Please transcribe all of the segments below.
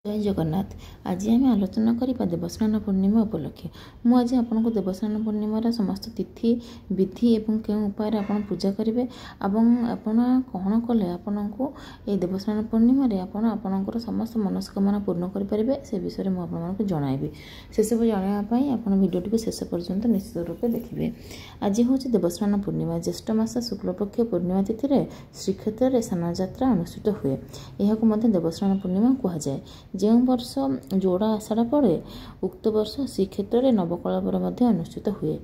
जय जगन्नाथ। आज आम आलोचना करवा देवस्नान पूर्णिमा उपलक्षे। मु आज आपको देवस्नान पूर्णिमार समस्त तिथि विधि और क्यों उपाय आप पूजा करेंगे कौन कले आपको ये देवस्नान पूर्णिम आपंकर समस्त मनस्कामना पूर्ण करेंगे से विषय में आपको जनइबी। से सब जानवाई आप भिडियो को शेष पर्यंत निश्चित रूप देखिए। आज हूँ देवस्नान पूर्णिमा ज्येष्ठ मास शुक्लपक्ष पूर्णिमा तिथि में श्रीक्षेत्र में स्नान यात्रा अनुष्ठित हुए। यह देवस्नान पूर्णिमा कहुए। जो वर्ष जोड़ा आषाढ़ पड़े उक्त वर्ष श्रीक्षेत्र में नवकलबर अनुष्ठित हुए।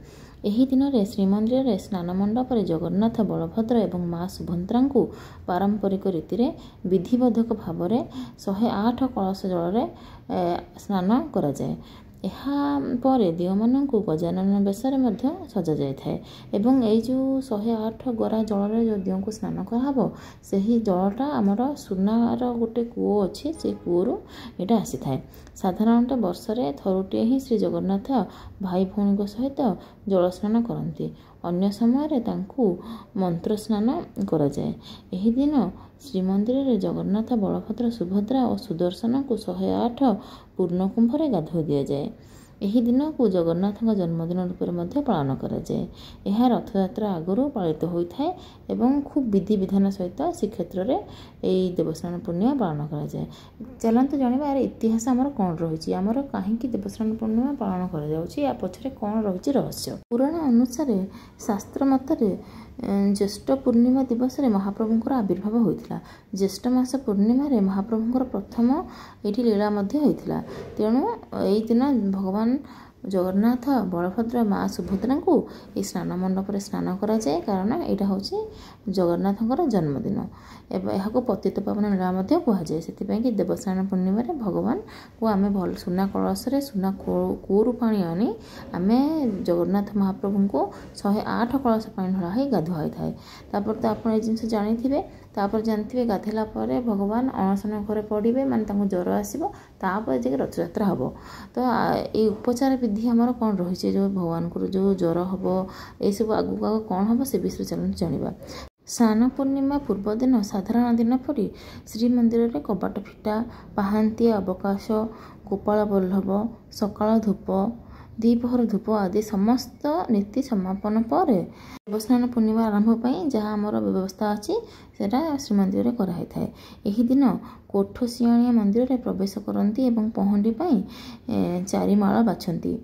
यही दिन में श्रीमंदिर में स्नान मंडप में जगन्नाथ बलभद्र और माँ सुभद्रा को पारंपरिक रीति में विधिबद्धक भाव में 108 कलश जल स्नान करा जाए। यापर दिव मानक गजानन बेश सजा जाए एवं ये जो 108 गरा जल जो दिव को स्नान कराब से जलटा आमर सुनार गोटे कूओ अच्छी से कूओ यहाँ आसी था। साधारणतः वर्षे थरुटे ही श्री जगन्नाथ भाई भौणी सहित जल स्नान करती। अन्य समय मंत्र स्नान करा जाए। यही दिन श्रीमंदिर में जगन्नाथ बलभद्र सुभद्रा और सुदर्शन को 108 पूर्ण कुंभरे गाधोई दि जाए। यही दिन को जगन्नाथ जन्मदिन रूप में पालन करा जाए। यह रथयात्रा आगु पालित होता है एवं खूब विधि विधान सहित श्रीक्षेत्र में यही देवस्नान पूर्णिमा पालन करा जाए। चलते जाना यार इतिहास आमर कौन रही आमर कहीं देवस्नान पूर्णिमा पालन करा पछरे कौन रही रहस्य। पुराण अनुसार शास्त्र मतरे ज्येष्ठ पूर्णिमा दिवस में महाप्रभुंर आविर्भाव होता। ज्येष्ठ मास पूर्णिमा महाप्रभुंर प्रथम ये लीला होता। तेणु यही दिन भगवान जगन्नाथ बलभद्र माँ सुभद्रा को ये स्नान मंडप में स्नान करा जाए कारण यहाँ हूँ जगन्नाथर जन्मदिन एवं यहाँ पतित पावन लीला कहुए। से देवस्नान पूर्णिमा भगवान को आम भल सुना कलश सुना कूरु पानी आनी आम जगन्नाथ महाप्रभु को 108 कलश पानी ढला गाधुआई थाए। तापर तो आप जिन जानी तापर जानते गाधेला भगवान अणसन घरे पड़े माने ज्वर आसो तापर जाके रथयात्रा हम। तो ये उपचार विधि आमर कौन रही जो भगवान को जो ज्वर हम ये सब आगू आगे कौन हम से विषय चलते जाना। स्नान पूर्णिमा पूर्व दिन साधारण दिन परी श्रीमंदिर में कबाट फिटा पाहांती अवकाश गोपाल बल्लभ सकाळ धूप द्विपहर धूप आदि समस्त नीति समापन पर देवस्नान पूर्णिमा आरंभ जहाँ आमर व्यवस्था अच्छी से श्रीमंदिर में कराई थाए। यही दिन कोठ सियाणिया मंदिर में प्रवेश करती एवं पहंडी 4 माଳ बाछंती।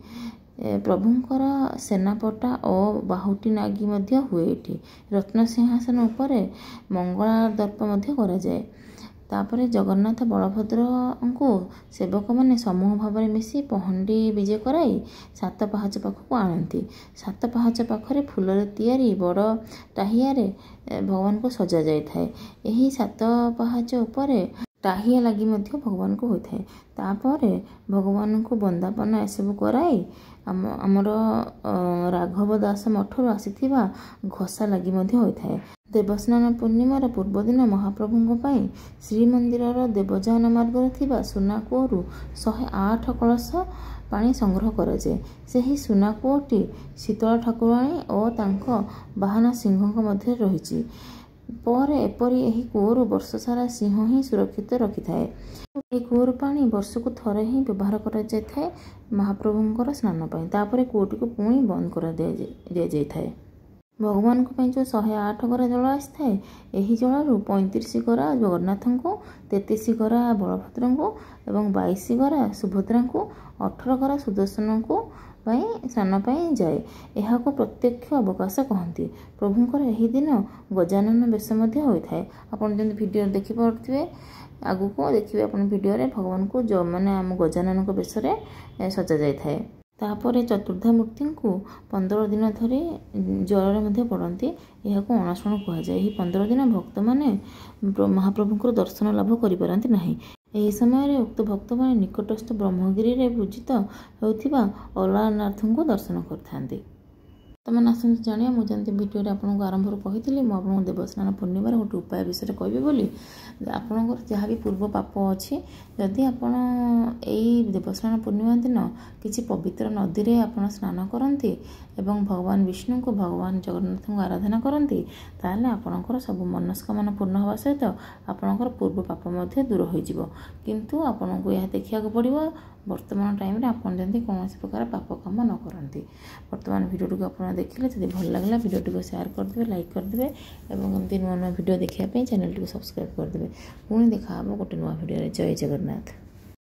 प्रभुंकर सेनापटा और बाहुटी नागी हुए। ये रत्न सिंहासन उपर मंगला दर्प करा जाए। तापर जगन्नाथ बलभद्र को सेवक मैंने समूह भाव में मिसी पहंडी विजे कराई 7 पाहाच पाखक आनती। 7 पाहाच पाखरे फूलर तैयारी बड़ टाहिया भगवान को सजा जाए। यही 7 पाहाच उपर टाहिया लगी भगवान को होता है। तापर भगवान को बंदापना एसबू कराई आमर राघव दास मठर आसीथिबा घसा लगी होता है। देवस्नान पूर्णिमार पूर्व दिन महाप्रभु श्रीमंदिर देवजान मार्ग थिबा सुना कूओरु 108 कलश पानी संग्रह करा जाए। सही सुना कूओटी शीतल ठाकुराणी और तांको बाहना सिंह मध्य रही पर एपरी यही कूओरु वर्ष सारा सिंह ही सुरक्षित रखि थाए। ये कूओर पानी वर्ष को थरे ही व्यवहार करा जाए महाप्रभुंकर स्नान पाई। तापर कूओटी को पुणी बंद कर दिया जाए। भगवान को जो 108 गरा जल आसी थाए यही जलू 35 गरा जगन्नाथ को 33 गरा बलभद्र को और 22 गरा सुभद्रा को 18 गरा सुदर्शन को स्नान पाई जाए। यह को प्रत्यक्ष अवकाश कहती। प्रभुंकर यही दिन गजानन बेश होता है। आपड़ जब भिडियो देखिपे आगू को देखिए आप भिडियो भगवान को जो मैंने आम गजानन बेश सजा जाए। तापर चतुर्धा मूर्ति को 15 दिन धरी ज्वर पड़ती। यह को अणासण कहुए। 15 दिन भक्त मैंने महाप्रभु दर्शन लाभ करें ना। यही समय उक्त भक्त मैंने निकटस्थ ब्रह्मगिरी में पूजित होता अलारनाथ को दर्शन करते। ବର୍ତ୍ତମାନ ଆସନ୍ତୁ ଜାଣିବା ମୁଁ ଯେମିତି ଭିଡ଼ିଓରେ ଆପଣଙ୍କୁ ଆରମ୍ଭରୁ କହିଥିଲି ମୁଁ ଆପଣଙ୍କୁ ଦେବସ୍ନାନ ପୂର୍ଣ୍ଣିମାର ଗୋଟେ ଉପାୟ ବିଷୟରେ କହିବି ବୋଲି। ଆପଣଙ୍କର ଯାହା ବି ପୂର୍ବ ପାପ ଅଛି ଯଦି ଆପଣ ଏଇ ଦେବସ୍ନାନ ପୂର୍ଣ୍ଣିମା ଦିନ କିଛି ପବିତ୍ର ନଦୀରେ ଆପଣ ସ୍ନାନ କରନ୍ତି ଏବଂ ଭଗବାନ ବିଷ୍ଣୁଙ୍କୁ ଭଗବାନ ଜଗନ୍ନାଥଙ୍କୁ ଆରାଧନା କରନ୍ତି ତାହେଲେ ଆପଣଙ୍କର ସବୁ ମନସ୍କାମନା ପୂର୍ଣ୍ଣ ହେବା ସହିତ ଆପଣଙ୍କର ପୂର୍ବ ପାପ ମଧ୍ୟ ଦୂର ହୋଇଯିବ। କିନ୍ତୁ ଆପଣଙ୍କୁ ଏହା ଦେଖିବାକୁ ପଡ଼ିବ ବର୍ତ୍ତମାନ ଟାଇମ୍ରେ ଆପଣ ଯେମିତି କୌଣସି ପ୍ରକାର ପାପ କାମ ନ କରନ୍ତି। ବର୍ତ୍ତମାନ ଭିଡ଼ିଓଟିକୁ ଆପଣ ଦେଖିଲେ ଯଦି ଭଲ ଲାଗିଲା ଭିଡ଼ିଓଟିକୁ ସେୟାର କରିଦେବେ, ଲାଇକ୍ କରିଦେବେ ଏବଂ ଏମିତି ନୂଆ ନୂଆ ଭିଡ଼ିଓ ଦେଖିବା ପାଇଁ ଚ୍ୟାନେଲଟିକୁ ସବସ୍କ୍ରାଇବ୍ କରିଦେବେ। ପୁଣି ଦେଖାହେବ ଗୋଟେ ନୂଆ ଭିଡ଼ିଓରେ। ଜୟ ଜଗନ୍ନାଥ।